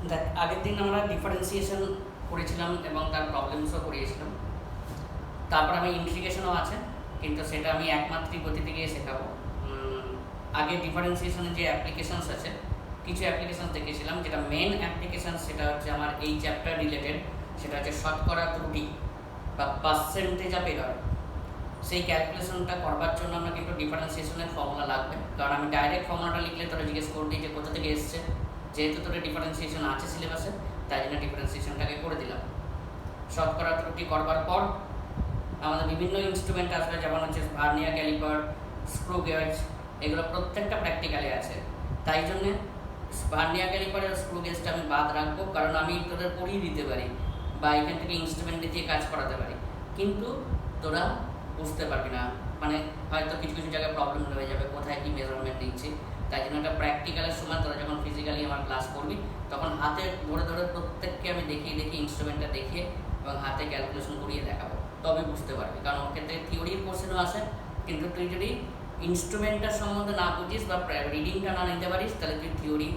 দেখ, আগের দিন আমরা ডিফারেন্সিয়েশন করেছিলাম এবং তার প্রবলেমসও করিয়েছিলাম। তারপর আমি ইন্টিগ্রেশনও আছে, কিন্তু সেটা আমি একমাত্রিক গতিতে গিয়ে শেখাবো। আগে ডিফারেন্সিয়েশনের যে অ্যাপ্লিকেশানস আছে, কিছু অ্যাপ্লিকেশানস দেখেছিলাম। যেটা মেন অ্যাপ্লিকেশান সেটা হচ্ছে আমার এই চ্যাপ্টার রিলেটেড, সেটা হচ্ছে শতকরা ত্রুটি বা পার্সেন্টেজ অফ এরর। সেই ক্যালকুলেশনটা করবার জন্য আমরা কিন্তু ডিফারেন্সিয়েশনের ফর্মুলা লাগবে, কারণ আমি ডাইরেক্ট ফর্মুলাটা লিখলে তোরা জিজ্ঞেস করবি যে কোথা থেকে এসছে। যেহেতু তোদের ডিফারেন্সিয়েশন আছে সিলেবাসে, তাই জন্য ডিফারেন্সিয়েশনটাকে করে দিলাম। শতকরা ত্রুটি করবার পর আমাদের বিভিন্ন ইনস্ট্রুমেন্ট আসবে, যেমন হচ্ছে ভার্নিয়ার ক্যালিপার, স্ক্রু গেজ, এগুলো প্রত্যেকটা প্র্যাকটিক্যালে আছে। তাই জন্যে ভার্নিয়ার ক্যালিপারের স্ক্রু গেজটা আমি বাদ রাখবো, কারণ আমি তোদের পড়িয়ে দিতে পারি বা এখান থেকে ইনস্ট্রুমেন্ট দিয়ে কাজ করাতে পারি, কিন্তু তোরা বুঝতে পারবি না। মানে হয়তো কিছু কিছু জায়গায় প্রবলেম হয়ে যাবে, কোথায় কী মেজারমেন্ট নিচ্ছি। তাই জন্য একটা প্র্যাকটিক্যালের সময় তোরা যখন ফিজিক্যালি আমার ক্লাস করবি, তখন হাতে ধরে ধরে প্রত্যেককে আমি দেখিয়ে ইনস্ট্রুমেন্টটা দেখিয়ে এবং হাতে ক্যালকুলেশন করিয়ে দেখাবো, তবে বুঝতে পারবি। কারণ ওর ক্ষেত্রে থিওরির কোশ্চেনও আসে, কিন্তু তুই যদি ইনস্ট্রুমেন্টটার সম্বন্ধে না বুঝিস বা রিডিংটা না নিতে পারিস, তাহলে তুই থিওরি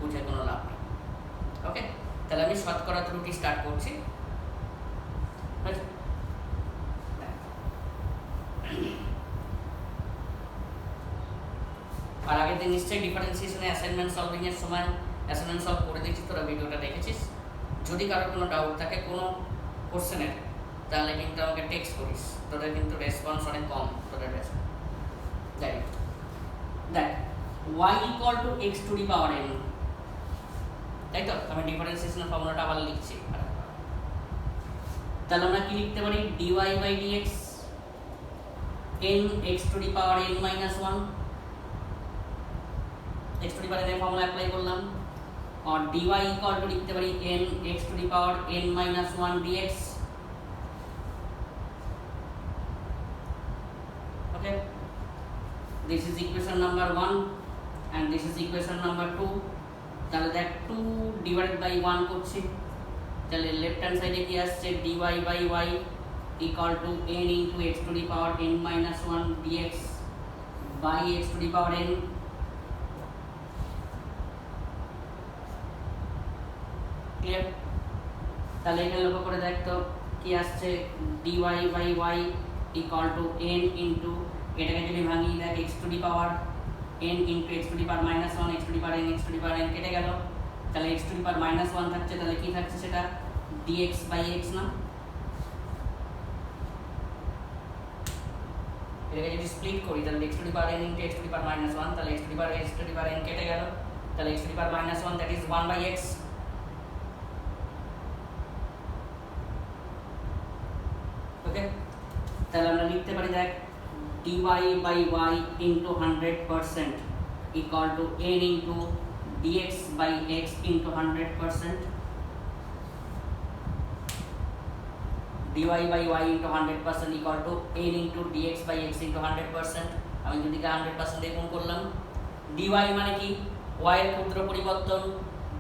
বুঝে কোনো লাভ নেই। ওকে, তাহলে আমি শতকরা ত্রুটি স্টার্ট করছি। আর আগের দিন নিশ্চয়ই ডিফারেন্সিয়েশনে অ্যাসাইনমেন্ট সলভিংয়ের সময় অ্যাসাইনমেন্ট সলভ করে দিয়েছি, তোরা ভিডিওটা দেখেছিস। যদি কারোর কোনো ডাউট থাকে কোনো কোশ্চেনের, তাহলে কিন্তু আমাকে টেক্সট করিস। তোদের কিন্তু রেসপন্স অনেক কম, তোদের যাই দেখ, y equal to x two the power n, তাই তো? আমি ডিফারেন্সিয়েশনের ফর্মুলাটা আবার লিখছি। তাহলে আমরা কি লিখতে পারি? dy by dx n x to the power n minus 1, x to the power n এর ফর্মুলা অ্যাপ্লাই করলাম। और dy ইকুয়াল টু লিখতে পারি n x to the power n minus 1 dx। Okay, this is equation number 1 and this is equation number 2। তাহলে দেখ 2 divided by 1 করছি, তাহলে left hand সাইডে কি আসছে? dy by y equal to n into x to the power n minus 1 dx by x to the power n। Clear? তাহলে এখানে লক্ষ্য করে দেখ তো কি আসছে? dy by y equal to n into, এটাকে যদি ভাঙি দেখ x to the power n into x to the power minus 1 x to the power n x to the power n কেটে গেল, তাহলে x to the power minus 1 থাকছে। তাহলে কি থাকছে সেটা? dx বাই x না? এটাকে যদি স্প্লিট করি, তাহলে x to the power n into x to the power minus 1, তাহলে x to the power n কেটে গেল, তাহলে x to the power minus 1 that is 1 by x। Okay, তাহলে আমরা লিখতে পারি দেখ dy by y into 100% equal to n into dx by x into 100%। dy by y into 100% equal to n into dx by x into 100%। আমি যদি 100% দিয়ে গুণ করলাম, dy মানে কি? y এর ক্ষুদ্র পরিবর্তন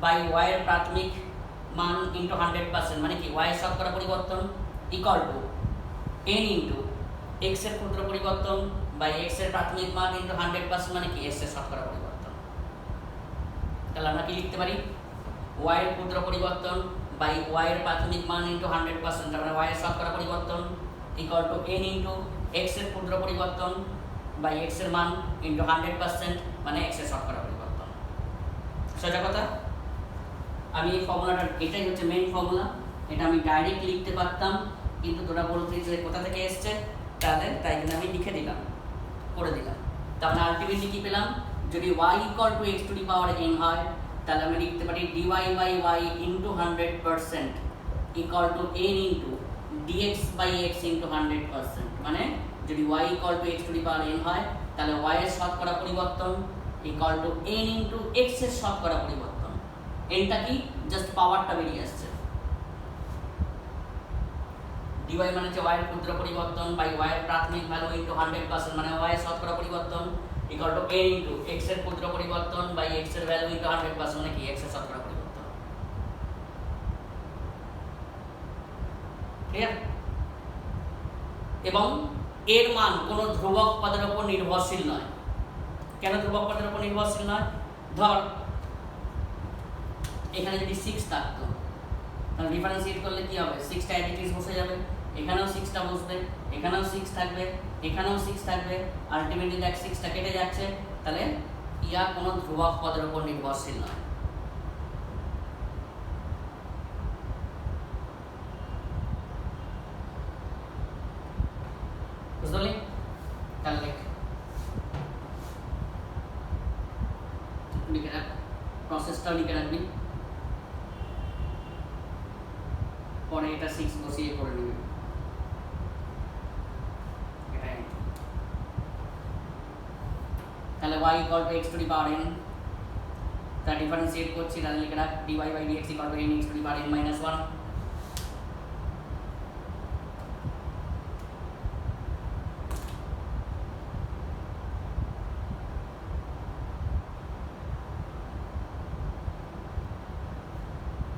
বাই y এর প্রাথমিক মান into 100%, মানে কি? y এর শতকরা পরিবর্তন equal to n into x এর ক্ষুদ্র পরিবর্তন বাই x এর প্রাথমিক মান ইনটু 100%, মানে কি? x এর শতকরা পরিবর্তন। তাহলে আমরা কি লিখতে পারি? y এর ক্ষুদ্র পরিবর্তন বাই y এর প্রাথমিক মান ইনটু 100%, তার মানে y এর শতকরা পরিবর্তন equal to n into x এর ক্ষুদ্র পরিবর্তন বাই x এর মান ইনটু 100%, মানে x এর শতকরা পরিবর্তন। সোজা কথা। আমি এই ফর্মুলাটা, এটাই হচ্ছে মেইন ফর্মুলা, এটা আমি ডাইরেক্ট লিখতে পারতাম, কিন্তু তোরা বলছিস যে কোথা থেকে এসছে, তাহলে তাই জন্য আমি লিখে দিলাম, করে দিলাম। তাহলে আলটিমেটলি কি পেলাম? যদি y equal to x to the power n হয়, তাহলে আমি লিখতে পারি dy by y into 100% equal to n into dx by x into 100%। মানে যদি y equal to x to the power n হয়, তাহলে y এর শতকরা পরিবর্তন equal to n into x এর শতকরা পরিবর্তন। nটা কি? জাস্ট পাওয়ারটা বেরিয়ে আসছে। dy মানে হচ্ছে y এর ক্ষুদ্র পরিবর্তন বাই y এর প্রাথমিক ভ্যালু ইনটু 100%, মানে y এর শতকরা পরিবর্তন equal to n into x এর ক্ষুদ্র পরিবর্তন বাই x এর ভ্যালু ইনটু 100%, মানে কি? x এর শতকরা পরিবর্তন। ক্লিয়ার? এবং এর মান কোনো ধ্রুবক পদের উপর নির্ভরশীল নয়। কেন ধ্রুবক পদের উপর নির্ভরশীল নয়? ধর এখানে যদি 6 থাকতো তাহলে ডিফারেন্সিয়েট করলে কি হবে, 6টা অ্যাডিটিভস বসে যাবে, এখানেও 6টা বসবে, এখানেও 6 থাকবে, এখানেও 6 থাকবে, আলটিমেটলি দেখ 6টা কেটে যাচ্ছে, তাহলে ইয়া কোনো ধ্রুবক পদের উপর নির্ভরশীল নয়। বুঝতে পারলি? তাহলে লেখ, লিখে রাখ, প্রসেসটাও লিখে রাখবি, পরে এটা 6 বসিয়ে করে নিবি। তাহলে y equal to x to the power n, তা ডিফারেন্সিয়েট করছি, তাহলে লিখে রাখ dy by dx equal to n x to the power n minus 1।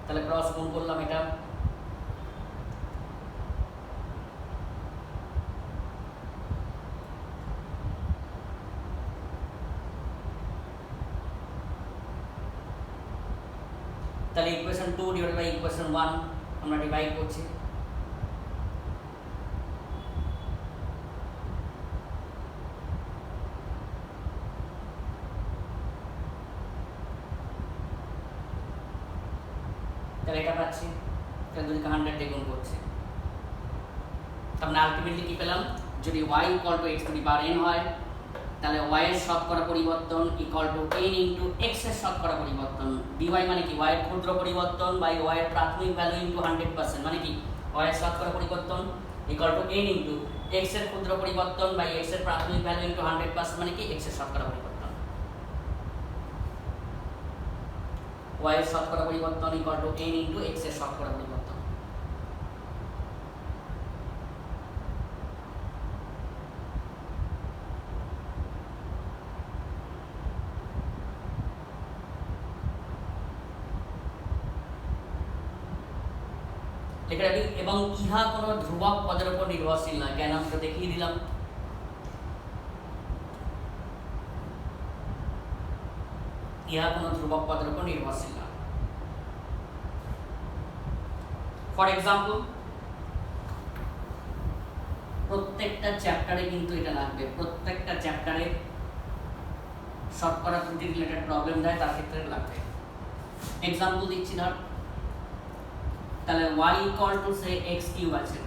তাহলে ক্রস গুণ করলাম এটা, তাহলে ইকুয়েশন 2 ডিভাইড বাই ইকুয়েশন 1 আমরা ডিভাইড করছি, তাহলে এটা পাচ্ছি, তাহলে দুদিকে 100 দিয়ে গুণ করছি, তাহলে আলটিমেটলি কি পেলাম, যদি y equal to x to the power n হয় তাহলে y এর শতকরা পরিবর্তন equal to n into x এর শতকরা পরিবর্তন, dy মানে কি y এর ক্ষুদ্র পরিবর্তন বাই y এর প্রাথমিক ভ্যালু ইনটু 100%, মানে কি y এর শতকরা পরিবর্তন equal to n into x এর ক্ষুদ্র পরিবর্তন বাই x এর প্রাথমিক ভ্যালু ইনটু 100%, মানে কি x এর শতকরা পরিবর্তন, y এর শতকরা পরিবর্তন equal to n into x এর শতকরা পরিবর্তন। লিখে রাখি, এবং ইহা কোনো ধ্রুবক পদের উপর নির্ভরশীল নয়, কেন আমরা দেখিয়ে দিলাম, ইহা কোনো ধ্রুবক পদের উপর নির্ভরশীল নয়। ফর এক্সাম্পল, প্রত্যেকটা চ্যাপ্টারে কিন্তু এটা লাগবে, প্রত্যেকটা চ্যাপ্টারে শতকরা ত্রুটি রিলেটেড প্রবলেম দেয়, তার ক্ষেত্রে লাগবে। এক্সাম্পল দিচ্ছি, ধর তাহলে y equal to say x cube আছে,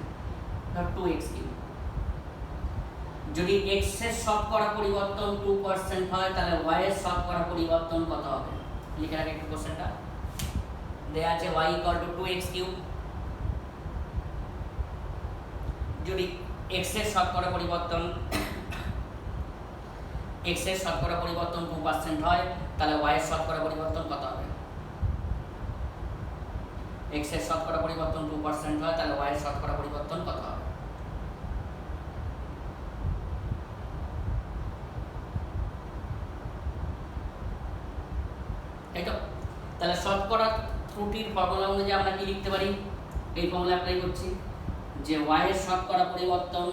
ধর 2x কিউব, যদি x এর শতকরা পরিবর্তন 2% হয় তাহলে y এর শতকরা পরিবর্তন কত হবে, লিখে রাখ একটু কোশ্চেনটা, দেয়া আছে y equal two 2x cube, যদি x এর শতকরা পরিবর্তন 2% হয় তাহলে y এর শতকরা পরিবর্তন কত হবে, x এর শতকরা পরিবর্তন 2% হয় তাহলে y এর শতকরা পরিবর্তন কত হবে। তাই তো? তাহলে শতকরা ত্রুটির ফর্মুলা অনুযায়ী আমরা কি লিখতে পারি, এই ফর্মুলা অ্যাপ্লাই করছি, যে y এর শতকরা পরিবর্তন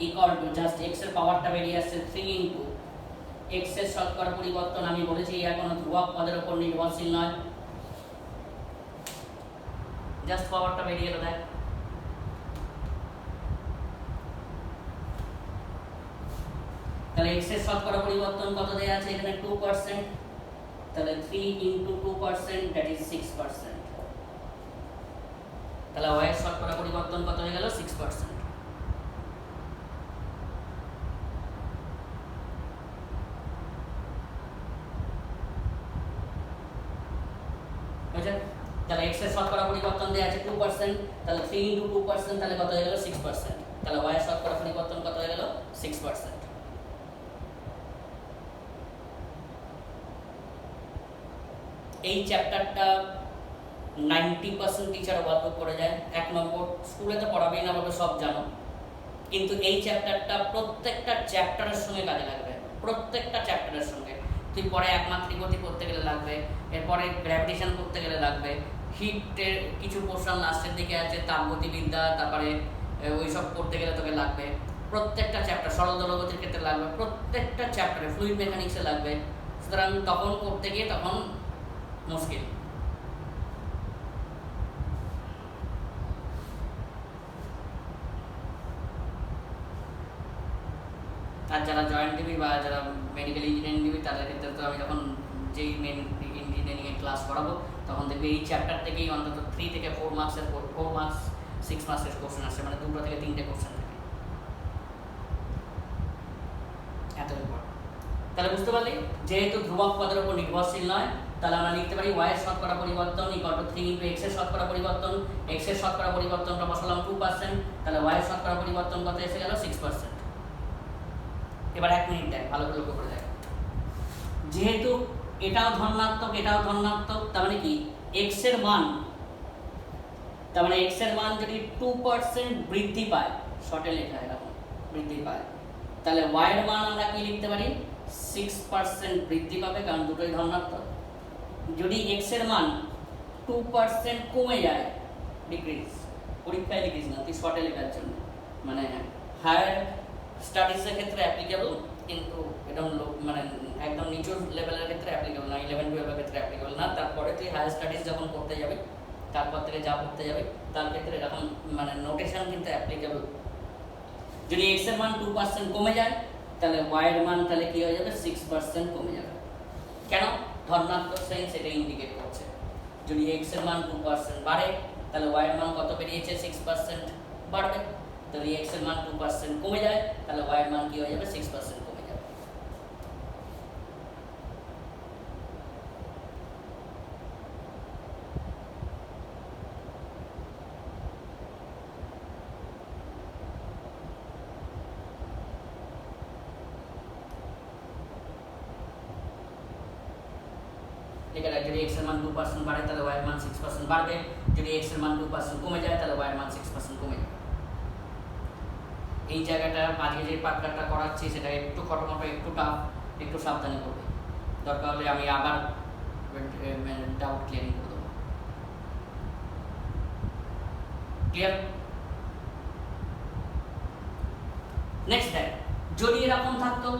ইকুয়াল টু জাস্ট x এর পাওয়ারটা বেরিয়ে আসছে 3 ইনটু x এর শতকরা পরিবর্তন, আমি বলেছি ইয়া কোনো ধ্রুবক পদের উপর নির্ভরশীল নয়, জাস্ট পাওয়ারটা বেরিয়ে এলো, দেখ তাহলে x এর শতকরা পরিবর্তন কত দেয়া আছে এখানে 2%, তাহলে 3 ইনটু 2% দ্যাট ইজ 6%, তাহলে y এর শতকরা পরিবর্তন কত হয়ে গেল 6%। বুঝছেন? তাহলে x এর শতকরা পরিবর্তন দেয়া আছে 2%, তাহলে 3 ইনটু 2% তাহলে কত হয়ে গেল 6%, তাহলে y এর শতকরা পরিবর্তন কত হয়ে গেল 6%। এই চ্যাপ্টারটা 90% টিচার ওয়ার্কআউট করে যায়, 1 নম্বর স্কুলে তো পড়াবেই না, ভাবে সব জানো, কিন্তু এই চ্যাপ্টারটা প্রত্যেকটা চ্যাপ্টারের সঙ্গে কাজে লাগবে, প্রত্যেকটা চ্যাপ্টারের সঙ্গে। তুই পরে একমাত্রিক গতি করতে গেলে লাগবে, এরপরে গ্র্যাভিটেশন করতে গেলে লাগবে, হিটের কিছু পোর্শন লাস্টের দিকে আছে, তাপগতিবিদ্যা, তারপরে ওইসব করতে গেলে তোকে লাগবে, প্রত্যেকটা চ্যাপ্টার, সরল দলগতির ক্ষেত্রে লাগবে, প্রত্যেকটা চ্যাপ্টারে ফ্লুইড মেকানিক্সে লাগবে, সুতরাং তখন করতে গিয়ে তখন মুশকিল। আর যারা জয়েন্ট দিবি বা যারা মেডিকেল ইঞ্জিনিয়ারিং দিবি তাদের ক্ষেত্রে তো আমি যখন যেই মেন ইঞ্জিনিয়ারিংয়ে ক্লাস করাবো তখন দেখবে এই চ্যাপ্টার থেকেই অন্তত 3 থেকে 4 মার্কসের 4 মার্কস 6 মার্কসের কোশ্চেন আসছে, মানে 2 থেকে 3টে কোশ্চেন থাকে। এত ইম্পর্টেন্ট। তাহলে বুঝতে পারলি যেহেতু ধ্রুবক পদের উপর নির্ভরশীল নয়, তাহলে আমরা লিখতে পারি y এর শতকরা পরিবর্তন ইকুয়াল টু 3 ইনটু x এর শতকরা পরিবর্তন। x এর শতকরা পরিবর্তনটা বসালাম 2%, তাহলে y এর শতকরা পরিবর্তন কত এসে গেল 6%। এবার 1 মিনিট দেখ, ভালো করে লক্ষ্য করে দেখ। যেহেতু এটাও ধনাত্মক এটাও ধনাত্মক, তার মানে কি x এর মান, তার মানে x এর মান যদি 2% বৃদ্ধি পায়, শর্টে লেখা এরকম বৃদ্ধি পায়, তাহলে y এর মান আমরা কি লিখতে পারি 6% বৃদ্ধি পাবে, কারণ দুটোই ধনাত্মক। যদি x এর মান 2% কমে যায়, ডিক্রিজ, পরীক্ষায় লিখিস না তুই শর্টে লেখার জন্য, মানে হায়ার স্টাডিজের ক্ষেত্রে অ্যাপ্লিকেবল, কিন্তু এটা মানে একদম নিচু লেভেলের ক্ষেত্রে অ্যাপ্লিকেবল না, 11-12 এর ক্ষেত্রে অ্যাপ্লিকেবল না। তারপরে তুই হায়ার স্টাডিজ যখন করতে যাবি, তারপর থেকে যা পড়তে যাবে তার ক্ষেত্রে এরকম মানে নোটেশন কিন্তু অ্যাপ্লিকেবল। যদি x এর মান 2% কমে যায়, তাহলে y এর মান তাহলে কি হয়ে যাবে 6% কমে যাবে। কেন? ধনাত্মক সাইন সেটা ইন্ডিকেট করছে। যদি x এর মান 2% বাড়ে, তাহলে y এর মান কত বেরিয়েছে 6% বাড়বে। যদি x এর মান 2% কমে যায়, তাহলে y এর মান কি হয়ে যাবে 6% কমে যাবে। যদি x এর মান 2% বাড়ে তাহলে y এর মান 6% বাড়বে। যদি x এর মান 2% কমে যায় তাহলে y এর মান 6% কমে যাবে। এই জায়গাটা আজকে যে পাঠটা করাচ্ছি সেটা একটু খটোমটো, একটু টাফ, একটু সাবধানে করবে। দরকার হলে আমি আবার ডাউট ক্লিয়ারিং করে দেবো। ক্লিয়ার? নেক্সট দেখ, যদি এরকম থাকতো,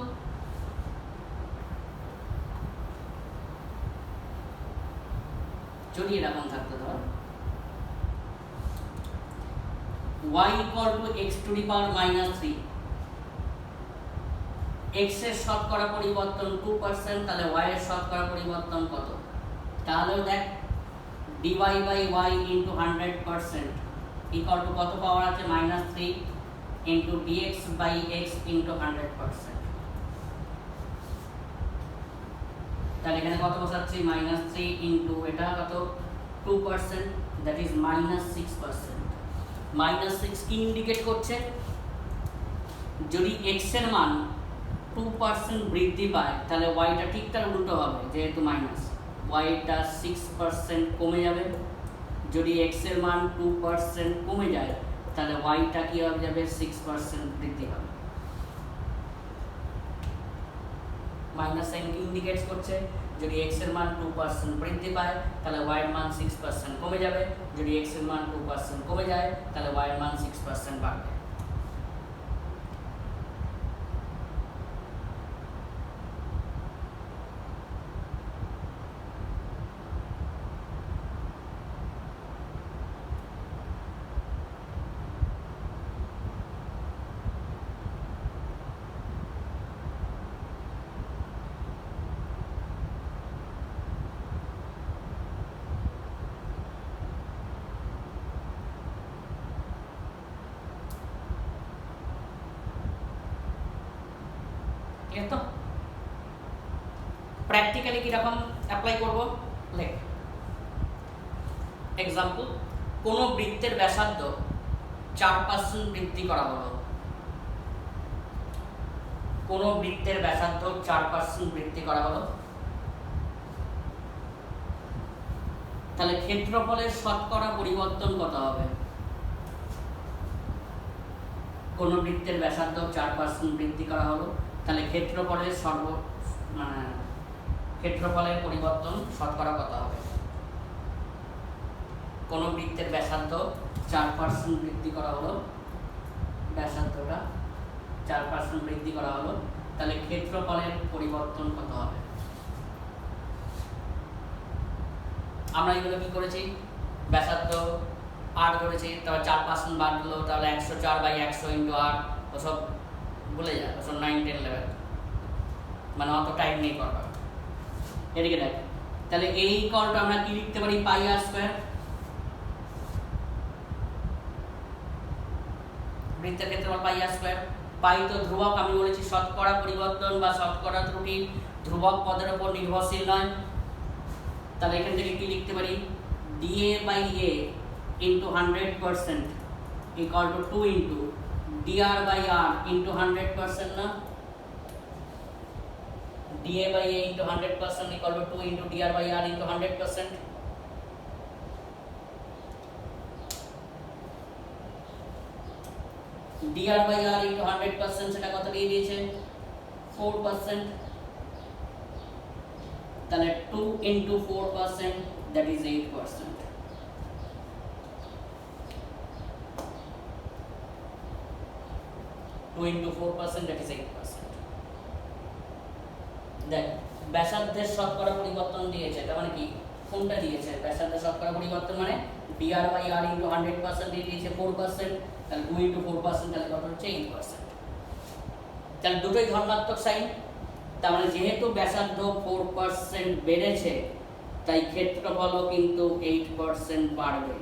যদি এরকম থাকতো ধর y equal to x to the power minus 3, x এর শতকরা পরিবর্তন 2%, তাহলে y এর শতকরা পরিবর্তন কত? তাহলেও দেখ dy by y into 100% equal to কত পাওয়ার আছে -3 into dx by x into 100%। তাহলে এখানে কত বসাচ্ছি -3 into এটা কত 2%, that is -6%। -6 কি ইন্ডিকেট করছে? যদি x এর মান 2% বৃদ্ধি পায়, তাহলে y টা ঠিক তার উল্টো হবে, যেহেতু মাইনাস, y টা 6% কমে যাবে। যদি x এর মান 2% কমে যায়, তাহলে y টা কি হবে যাবে 6% বৃদ্ধি হবে। মাইনাস সাইন কি ইন্ডিকেটস করছে? যদি x এর মান 2% বৃদ্ধি পায়, তাহলে y এর মান 6% কমে যাবে। যদি x এর মান 2% কমে যায়, তাহলে y এর মান 6% বাড়বে। ঠিক আছে? তো প্র্যাকটিক্যালি কিরকম অ্যাপ্লাই করব? লেখ এক্সাম্পল, কোনো বৃত্তের ব্যাসার্ধ 4% বৃদ্ধি করা হলো। কোনো বৃত্তের ব্যাসার্ধ 4% বৃদ্ধি করা হলো, তাহলে ক্ষেত্রফলের শতকরা পরিবর্তন কত হবে? কোনো বৃত্তের ব্যাসার্ধ 4% বৃদ্ধি করা হলো, তাহলে ক্ষেত্রফলের ক্ষেত্রফলের পরিবর্তন শতকরা কত হবে? কোনো বৃত্তের ব্যাসার্ধ 4% বৃদ্ধি করা হলো, ব্যাসার্ধটা 4% বৃদ্ধি করা হলো, তাহলে ক্ষেত্রফলের পরিবর্তন কত হবে? আমরা এগুলো কি করেছি? ব্যাসার্ধ 8 ধরেছি, তারপর 4% বাড়লো, তাহলে 104/100 × 8, ওসব ভুলে যা, 9-10 লেভেল, মানে অত টাইম নেই করবা। এদিকে দেখ, তাহলে এই ইকুয়ালটা আমরা কি লিখতে পারি, পাই আর স্কয়ার। বৃত্তের ক্ষেত্রফল পাই আর স্কয়ার। পাই তো ধ্রুবক, আমি বলেছি শতকরা পরিবর্তন বা শতকরা ত্রুটি ধ্রুবক পদের উপর নির্ভরশীল নয়। তাহলে এখান থেকে কি লিখতে পারি, dA by a into 100% equal to 2 into dr by r into 100% না, dA by a into 100% equal to 2 into dr by r into 100%। dr by r into 100% সেটা কত দিয়ে দিয়েছে, 4%। তাহলে 2 into 4% that is 8%। into 4% that is 8%। দেখ, ব্যাসার্ধের শতকরা পরিবর্তন দিয়েছে, তার মানে কি কোনটা দিয়েছে, ব্যাসার্ধের শতকরা পরিবর্তন মানে dr বাই r ইনটু 100% দিয়ে দিয়েছে 4%, তাহলে 2 ইনটু 4% তাহলে কত হচ্ছে 8%। তাহলে দুটোই ধনাত্মক সাইন, তার মানে যেহেতু ব্যাসার্ধ 4% বেড়েছে তাই ক্ষেত্রফলও কিন্তু 8% বাড়বে।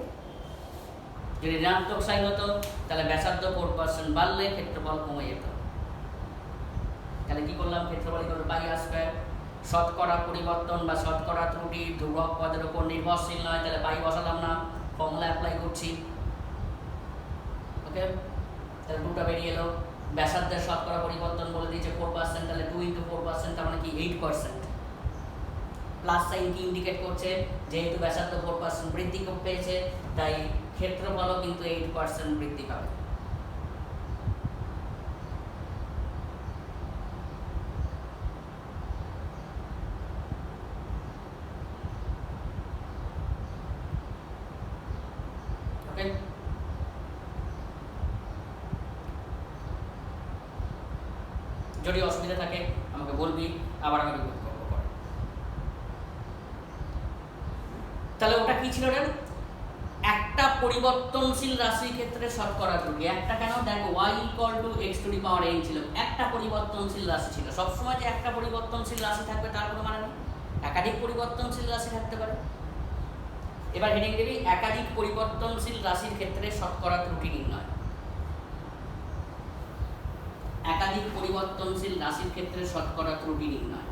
যদি ঋণাত্মক সাইন হতো তাহলে ব্যাসার্ধ 4% বাড়লে ক্ষেত্রফল কমে যেত। তাহলে কি করলাম, ক্ষেত্রফল equal to pi r square. শতকরা পরিবর্তন বা শতকরা ত্রুটি ধ্রুবক পদের উপর নির্ভরশীল নয়, তাহলে পাই বসালাম না, ফর্মুলা অ্যাপ্লাই করছি। ওকে, তাহলে 2টা বেরিয়ে এলো। ব্যাসার্ধের শতকরা পরিবর্তন বলে দিয়েছে 4%, তাহলে 2 ইন্টু 4% তার মানে কি 8%। প্লাস সাইন কি ইন্ডিকেট করছে, যেহেতু ব্যাসার্ধ 4% বৃদ্ধি পেয়েছে তাই ক্ষেত্রফলও কিন্তু 8% বৃদ্ধি পাবে। ওকে, যদি অসুবিধা থাকে আমাকে বলবি, আবার আমি রিপিট করবো। তাহলে ওটা কি ছিল রে, একটা পরিবর্তনশীল রাশির ক্ষেত্রে শতকরা ত্রুটি। একটা কেন, দেখো y equal to x to the power n ছিল, একটা পরিবর্তনশীল রাশি ছিল। সবসময় যে একটা পরিবর্তনশীল রাশি থাকবে তার কোনো মানে নেই, একাধিক পরিবর্তনশীল রাশি থাকতে পারে। এবার হেডিং দিবি একাধিক পরিবর্তনশীল রাশির ক্ষেত্রে শতকরা ত্রুটি নির্ণয়। একাধিক পরিবর্তনশীল রাশির ক্ষেত্রে শতকরা ত্রুটি নির্ণয়।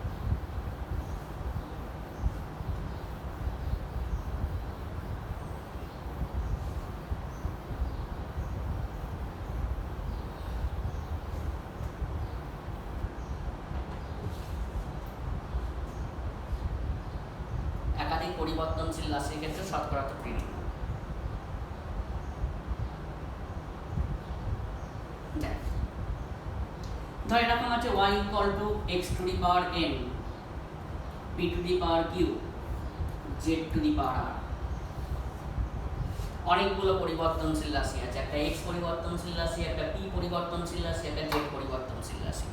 একাধিক পরিবর্তনশীল রাশির ক্ষেত্রে শতকরা ত্রুটি নির্ণয়। ধর এরকম আছে y equal to x to the power n, p two the power q, z two the power r। অনেকগুলো পরিবর্তনশীল রাশি আছে, একটা x পরিবর্তনশীল রাশি, একটা p পরিবর্তনশীল রাশি, একটা z পরিবর্তনশীল রাশি।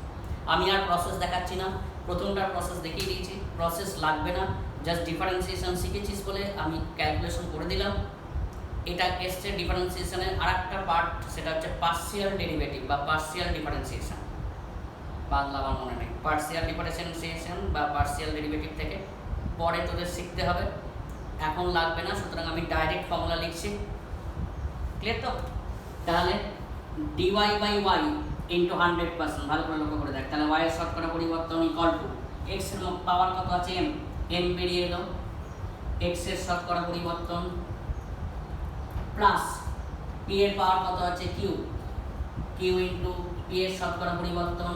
আমি আর প্রসেস দেখাচ্ছি না, প্রথমটার প্রসেস দেখিয়ে দিয়েছি, প্রসেস লাগবে না। জাস্ট ডিফারেন্সিয়েশন শিখেছিস বলে আমি ক্যালকুলেশন করে দিলাম। এটা এসছে ডিফারেন্সিয়েশনের আরেকটা পার্ট, সেটা হচ্ছে পার্সিয়াল ডেরিভেটিভ বা পার্সিয়াল ডিফারেন্সিয়েশন। বাংলা আমার মনে নেই, পার্সিয়াল ডিফারেন্সিয়েশন বা পার্সিয়াল ডেরিভেটিভ থেকে পরে তোদের শিখতে হবে, এখন লাগবে না। সুতরাং আমি ডাইরেক্ট ফর্মুলা লিখছি, ক্লিয়ার তো? তাহলে dy বাই y ইন্টু 100%, ভালো করে লক্ষ্য করে দেখ। তাহলে y এর শতকরা পরিবর্তন ইকুয়াল টু x এর পাওয়ার কত আছে m, m বেরিয়ে এলো, x এর শতকরা পরিবর্তন প্লাস p এর পাওয়ার কত আছে q, q ইন্টু p এর শতকরা পরিবর্তন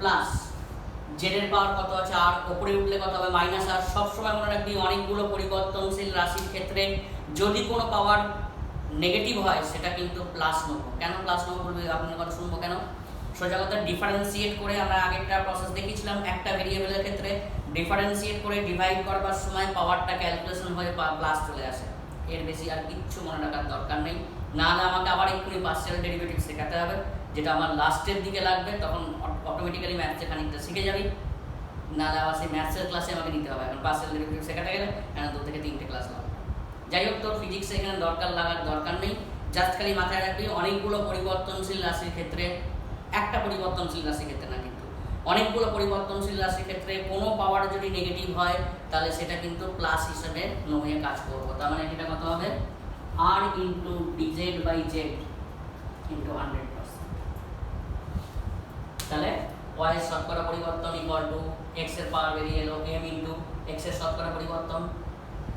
প্লাস z এর পাওয়ার কত আছে r, উপরে উঠলে কত হবে মাইনাস r। সবসময় মনে রাখবি অনেকগুলো পরিবর্তনশীল রাশির ক্ষেত্রে যদি কোনো পাওয়ার নেগেটিভ হয় সেটা কিন্তু প্লাস নেব। কেন প্লাস নেব বলবি, আপনার কথা শুনবো কেন? সোজা কথা, ডিফারেন্সিয়েট করে আমরা আগেরটা প্রসেস দেখিয়েছিলাম, একটা ভেরিয়েবলের ক্ষেত্রে ডিফারেন্সিয়েট করে ডিভাইড করবার সময় পাওয়ারটা ক্যালকুলেশন হয়ে প্লাস চলে আসে। এর বেশি আর কিচ্ছু মনে রাখার দরকার নেই, নাহলে আমাকে আবার এক্ষুনি পার্সিয়াল ডেরিভেটিভ শেখাতে হবে, যেটা আমার লাস্টের দিকে লাগবে, তখন অটোমেটিক্যালি ম্যাথসে খানিকটা শিখে যাবি। নাহলে আবার সেই ম্যাথসের ক্লাসে আমাকে নিতে হবে, এখন পার্সিয়াল ডেরিভেটিভ শেখাতে গেলে এখানে 2 থেকে 3টে ক্লাস লাগবে। যাই হোক, তোর ফিজিক্সে এখানে দরকার লাগার দরকার নেই, জাস্ট খালি মাথায় রাখবি অনেকগুলো পরিবর্তনশীল রাশির ক্ষেত্রে, একটা পরিবর্তনশীল রাশির ক্ষেত্রে না কিন্তু অনেকগুলো পরিবর্তনশীল রাশির ক্ষেত্রে কোনো পাওয়ার যদি নেগেটিভ হয় তাহলে সেটা কিন্তু প্লাস হিসেবে হয়ে কাজ করবো। তার মানে এটা কত হবে, আর into DZ by Z into 100%। তাহলে ওয়াই এর শতকরা পরিবর্তন ইকুয়াল টু এক্স এর পাওয়ার বেরিয়ে এলো এম ইন্টু এক্স এর শতকরা পরিবর্তন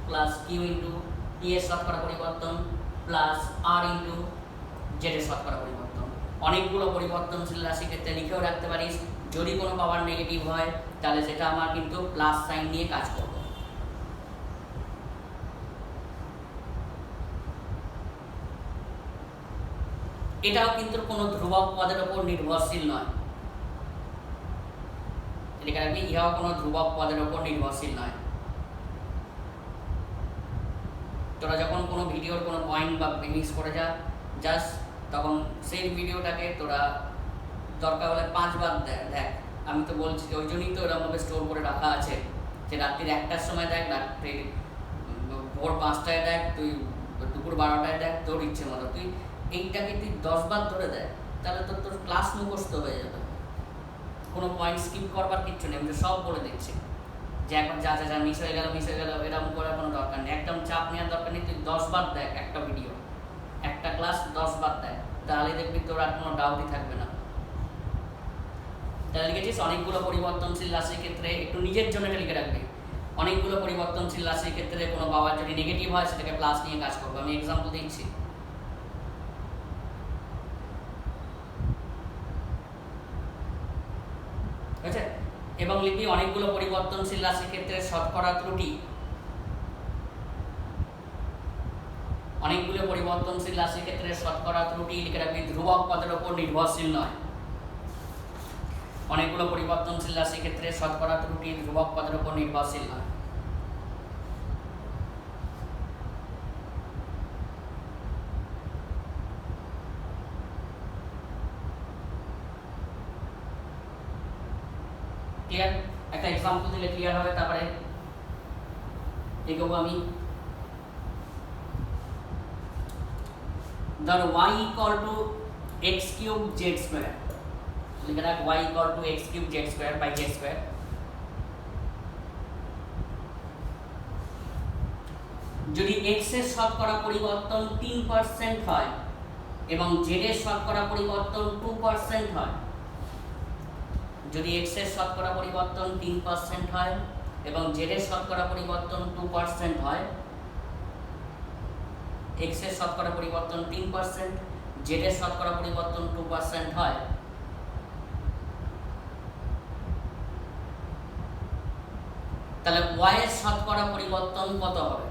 প্লাস কিউ ইন্টু টি এর শতকরা পরিবর্তন প্লাস আর ইন্টু জেড এর শতকরা পরিবর্তন। অনেকগুলো পরিবর্তনশীল রাশি ক্ষেত্রে লিখেও রাখতে পারিস, যদি কোনো পাওয়ার নেগেটিভ হয় তাহলে সেটা আমার কিন্তু প্লাস সাইন নিয়ে কাজ করবে। এটাও কিন্তু কোনো ধ্রুবক পদের উপর নির্ভরশীল নয়, লিখে রাখবি ইহাও কোনো ধ্রুবক পদের উপর নির্ভরশীল নয়। তোরা যখন কোনো ভিডিওর কোনো পয়েন্ট বা মিস করে যাস তখন সেই ভিডিওটাকে তোরা দরকার হলে 5 বার দেখ। আমি তো বলছি ওই জন্যই তো এরকমভাবে স্টোর করে রাখা আছে যে রাত্রির 1টার সময় দেখ, রাত্রির ভোর 5টায় দেখ, তুই দুপুর 12টায় দেখ, তোর ইচ্ছে মতো। তুই এইটাকে তুই 10 বার ধরে দেখ, তাহলে তো তোর ক্লাস মুখস্থ হয়ে যাবে, কোনো পয়েন্ট স্কিপ করবার কিচ্ছু নেই। আমি তো সব বলে দিচ্ছি যে এখন যা যা যা মিস হয়ে গেল এরকম করার কোনো দরকার নেই, একদম চাপ নেওয়ার দরকার নেই। তুই 10 বার দেখ একটা ভিডিও, একটা ক্লাস 10 বার দেখ, তাহলে দেখবি তোর আর কোনো ডাউটই থাকবে না। তাহলে লিখেছিস অনেকগুলো পরিবর্তনশীল রাশির ক্ষেত্রে, একটু নিজের জন্য এটা লিখে রাখবি, অনেকগুলো পরিবর্তনশীল রাশির ক্ষেত্রে কোনো পাওয়ার যদি নেগেটিভ হয় সেটাকে প্লাস নিয়ে কাজ করবো। আমি এক্সাম্পল দিচ্ছি। ঠিক আছে, এবং লিখবি অনেকগুলো পরিবর্তনশীল রাশির ক্ষেত্রে শতকরা ত্রুটি, অনেকগুলো পরিবর্তনশীল রাশির ক্ষেত্রে শতকরা ত্রুটি লিখে রাখবি ধ্রুবক পদের উপর নির্ভরশীল নয়। অনেকগুলো পরিবর্তনশীল রাশির ক্ষেত্রে শতকরা ত্রুটি ধ্রুবক পদের উপর নির্ভরশীল নয়। ক্লিয়ার? একটা এক্সাম্পল দিলে ক্লিয়ার হবে, তারপরে এগোবো আমি। ধর y equal to x cube z square, লিখে রাখ y equal to x cube z square by z square। যদি x এর শতকরা পরিবর্তন 3% হয় এবং z এর শতকরা পরিবর্তন 2% হয়, যদি x এর শতকরা পরিবর্তন 3% হয় এবং z এর শতকরা পরিবর্তন 2% হয়, x এর শতকরা পরিবর্তন 3%, z এর শতকরা পরিবর্তন 2% হয়, তাহলে y এর শতকরা পরিবর্তন কত হবে?